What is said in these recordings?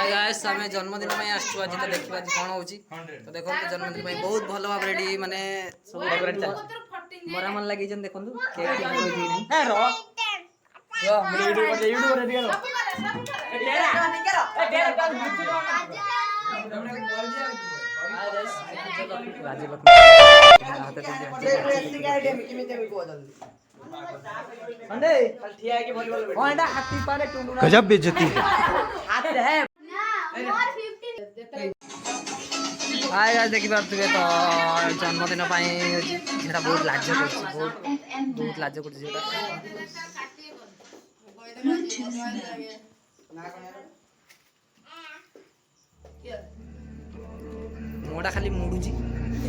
Hi guys आमे जन्मदिन में आछू आज तो देखिबा कोन होउची तो देखो जन्मदिन में बहुत भलो भाव रेडी माने सब मरा मन लागि जन देखो केक की होई दी नहीं ए रो यो यूट्यूब रे दियो ए तेरा कल गजब बेइज्जती है। हाय गाइस देखि पारथुबे तो जन्मदिन पाई जेटा बहुत लाज करछि बहुत लाज करछि जेटा मोड़ा खाली मुडुजी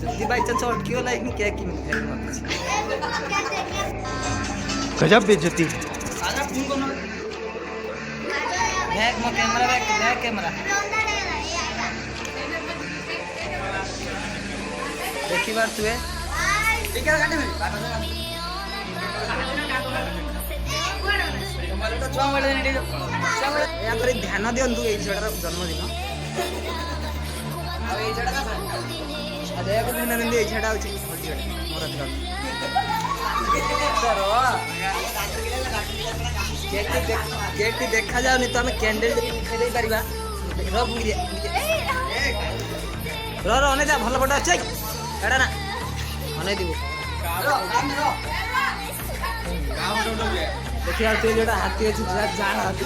जल्दी बाई चांस अटकियो लाइक केक की मिल गजब बेइज्जती है। सारा फोन को बैक में कैमरा बैक कैमरा देखी बार तुए ठीक है काटे मेरी तो छुआ वाले ने या करे ध्यान दियंतु ए झड़ार जन्मदिन अब ए झड़ा का अदे को दिन दिन ए झड़ा होची मोर केक देखा जाउनी तो हमें कैंडल खाई दे परिबा रो बुगी रो रो अने जा भलो फोटो अछि एडा ना अने दिबो देखिया तू जेटा हाथी अछि जान हाथी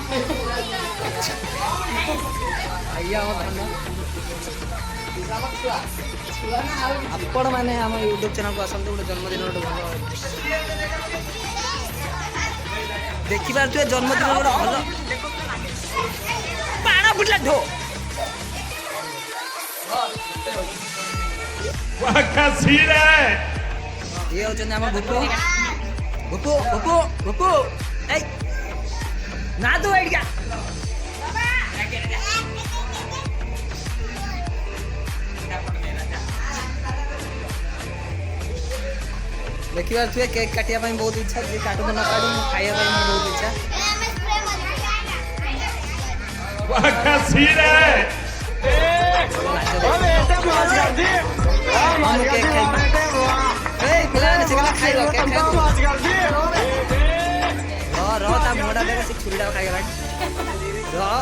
आइया हो धन्य आपण माने हम यूट्यूब चैनल को आसंते गोटे जन्मदिन गोटे भलो देखि बार तू जन्मदिन गोटे भलो पाणा फुटला ढो वाह क्या सीन है। ये होचन हम भुपो भुपो भुपो भुपो ए ना तू बैठ गया देखि बार तू केक काटिया ପାଇଁ बहुत इच्छा जे काटू न काटू खाइया ପାଇଁ मन बहुत इच्छा वाह क्या सीन है। हम केक खाइ ए प्लान से गला खाइ रो केक खाइ रो ता मोडा देखा से छुरीडा खाइ गला रो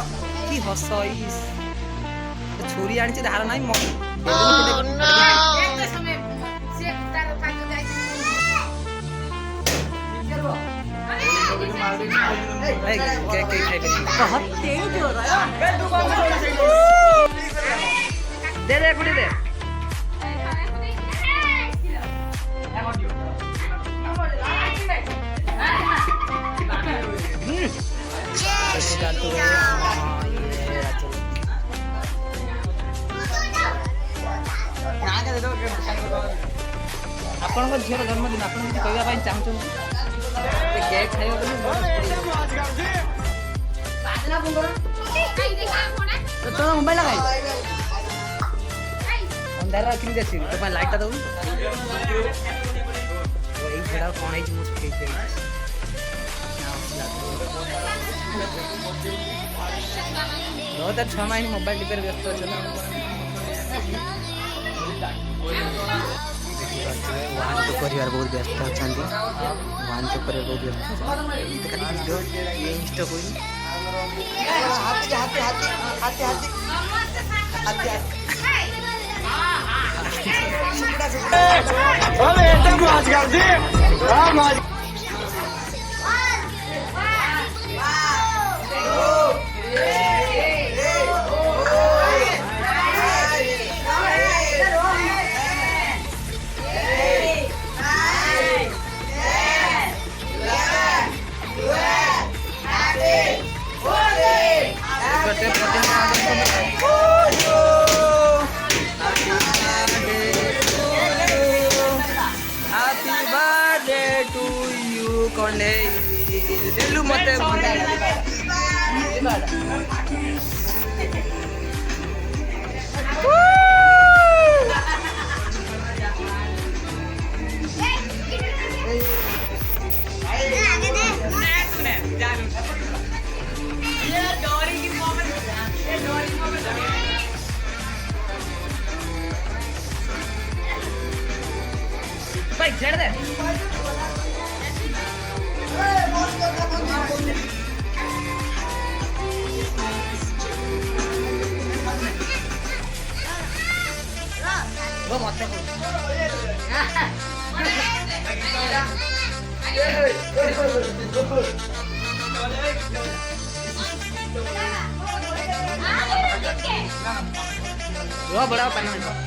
की हसइस छुरी आनी धार नाही म एक तो समय से तार पाक जाई केक खाइ बहुत तेज हो रहा है तू कौन दे दे कुड़ी दे आपन झीर जन्मदिन आप कहवाई चाहूँ केक खाइबा तो मोबाइल लगाई अंधारा रखी देखी तो लाइट टा दऊ तो एक झड़ा कौन है मुझे केक दे बहुत अच्छा माइन मोबाइल टिपर व्यस्त अच्छा वाहन तो परिवार बहुत व्यस्त अच्छा वाहन तो परिवार बहुत व्यस्त खाली वीडियो ये इंस्टा कोई हाथी हाथी हाथी हाथी हाथी अरे एकदम मौज कर दी हां मौज कौन दिलू मते ये डोरी की छेड़ दे वो मत वो बड़ा पन्ना है